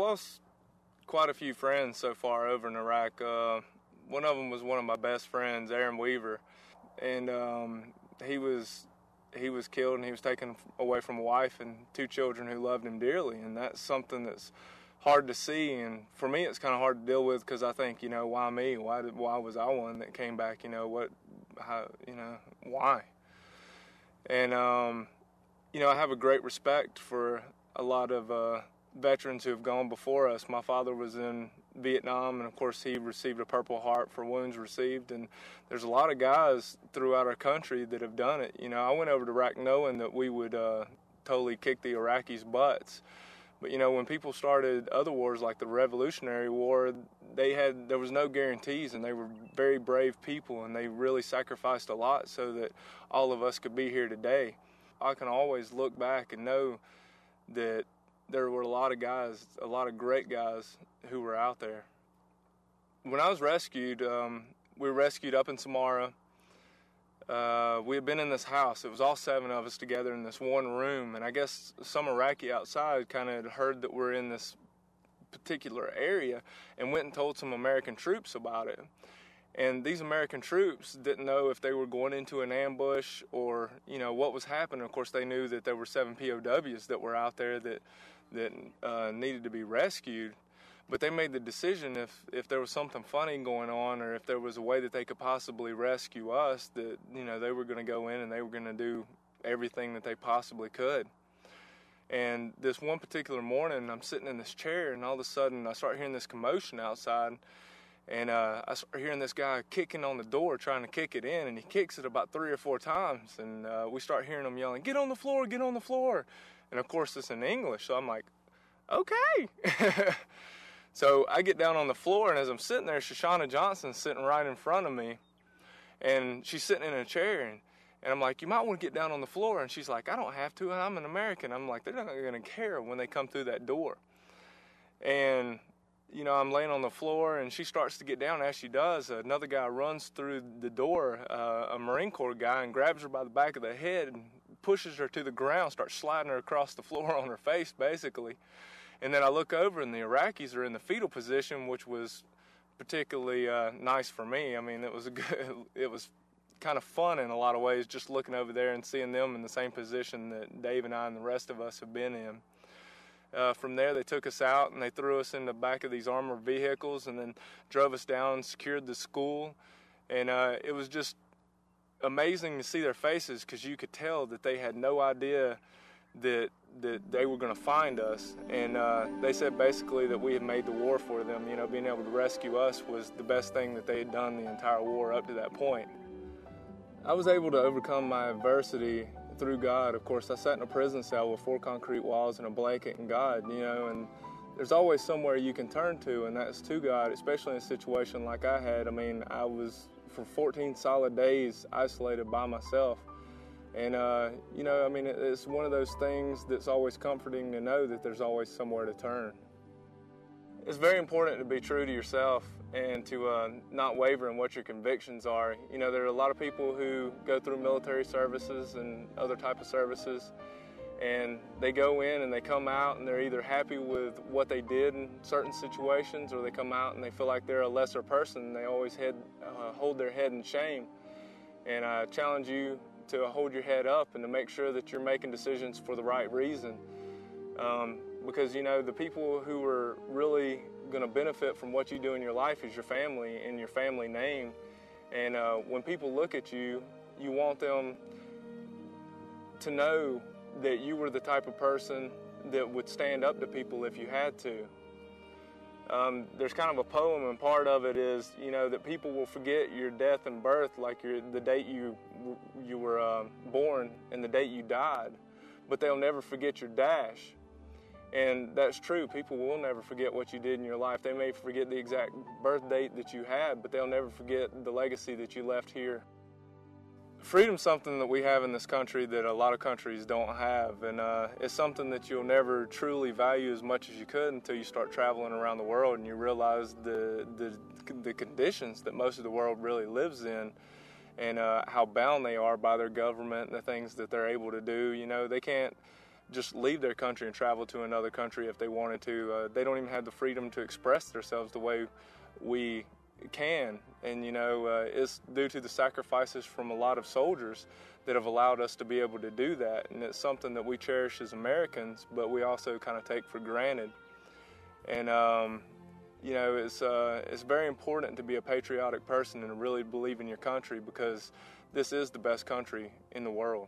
lost quite a few friends so far over in Iraq. One of them was one of my best friends, Aaron Weaver, and he was killed, and he was taken away from a wife and 2 children who loved him dearly, and that's something that's hard to see, and for me it's kind of hard to deal with, because I think, why me? Why was I one that came back? Why? And I have a great respect for a lot of veterans who have gone before us. My father was in Vietnam, and of course he received a Purple Heart for wounds received, and there's a lot of guys throughout our country that have done it. I went over to Iraq knowing that we would totally kick the Iraqis' butts. But when people started other wars like the Revolutionary War, there was no guarantees, and they were very brave people, and they really sacrificed a lot so that all of us could be here today. I can always look back and know that there were a lot of guys, a lot of great guys who were out there. When I was rescued, we were rescued up in Samara. We had been in this house. It was all 7 of us together in this one room, and I guess some Iraqi outside kind of heard that we're in this particular area and went and told some American troops about it. And these American troops didn't know if they were going into an ambush or, what was happening. Of course, they knew that there were 7 POWs that were out there that needed to be rescued. But they made the decision if there was something funny going on, or if there was a way that they could possibly rescue us, that, they were going to go in and they were going to do everything that they possibly could. And this one particular morning, I'm sitting in this chair, and all of a sudden I start hearing this commotion outside, and I start hearing this guy kicking on the door, trying to kick it in, and he kicks it about 3 or 4 times, and we start hearing him yelling, "Get on the floor, get on the floor." And of course it's in English, so I'm like, okay. So I get down on the floor, and as I'm sitting there, Shoshana Johnson's sitting right in front of me, and she's sitting in a chair, and I'm like, "You might want to get down on the floor." And she's like, "I don't have to, and I'm an American." I'm like, "They're not going to care when they come through that door." And, I'm laying on the floor, and she starts to get down. As she does, another guy runs through the door, a Marine Corps guy, and grabs her by the back of the head and pushes her to the ground, starts sliding her across the floor on her face, basically. And then I look over, and the Iraqis are in the fetal position, which was particularly nice for me. I mean, it was kind of fun in a lot of ways, just looking over there and seeing them in the same position that Dave and I and the rest of us have been in. From there, they took us out, and they threw us in the back of these armored vehicles, and then drove us down, secured the school. And it was just amazing to see their faces, because you could tell that they had no idea that they were going to find us. And they said basically that we had made the war for them. Being able to rescue us was the best thing that they had done the entire war up to that point. I was able to overcome my adversity through God. Of course, I sat in a prison cell with 4 concrete walls and a blanket and God, and there's always somewhere you can turn to, and that's to God, especially in a situation like I had. I mean, I was for 14 solid days isolated by myself. And, it's one of those things that's always comforting to know that there's always somewhere to turn. It's very important to be true to yourself and to not waver in what your convictions are. There are a lot of people who go through military services and other type of services, and they go in and they come out and they're either happy with what they did in certain situations, or they come out and they feel like they're a lesser person. They always hold their head in shame. And I challenge you to hold your head up and to make sure that you're making decisions for the right reason. Because, the people who are really going to benefit from what you do in your life is your family and your family name. And when people look at you, you want them to know that you were the type of person that would stand up to people if you had to. There's kind of a poem, and part of it is, that people will forget your death and birth, like the date you were born and the date you died, but they'll never forget your dash. And that's true. People will never forget what you did in your life. They may forget the exact birth date that you had, but they'll never forget the legacy that you left here. Freedom's something that we have in this country that a lot of countries don't have, and it's something that you'll never truly value as much as you could until you start traveling around the world and you realize the conditions that most of the world really lives in, and how bound they are by their government and the things that they're able to do. They can't just leave their country and travel to another country if they wanted to. They don't even have the freedom to express themselves the way we can. And it's due to the sacrifices from a lot of soldiers that have allowed us to be able to do that. And it's something that we cherish as Americans, but we also kind of take for granted. And it's very important to be a patriotic person and to really believe in your country, because this is the best country in the world.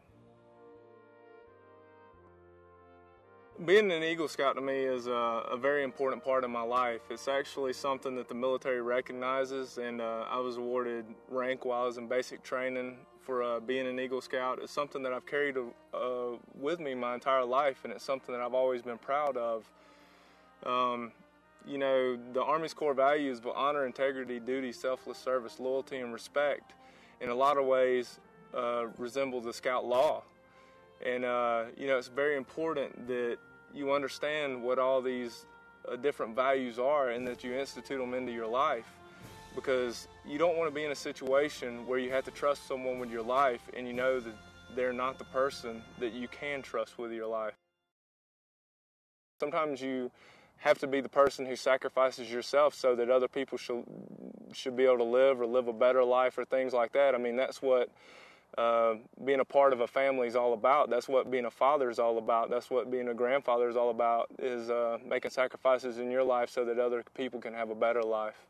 Being an Eagle Scout to me is a very important part of my life. It's actually something that the military recognizes, and I was awarded rank while I was in basic training for being an Eagle Scout. It's something that I've carried with me my entire life, and it's something that I've always been proud of. The Army's core values of honor, integrity, duty, selfless service, loyalty, and respect in a lot of ways resemble the Scout law. And, it's very important that you understand what all these different values are and that you institute them into your life, because you don't want to be in a situation where you have to trust someone with your life and you know that they're not the person that you can trust with your life. Sometimes you have to be the person who sacrifices yourself so that other people should be able to live a better life, or things like that. I mean, that's what being a part of a family is all about. That's what being a father is all about. That's what being a grandfather is all about, is making sacrifices in your life so that other people can have a better life.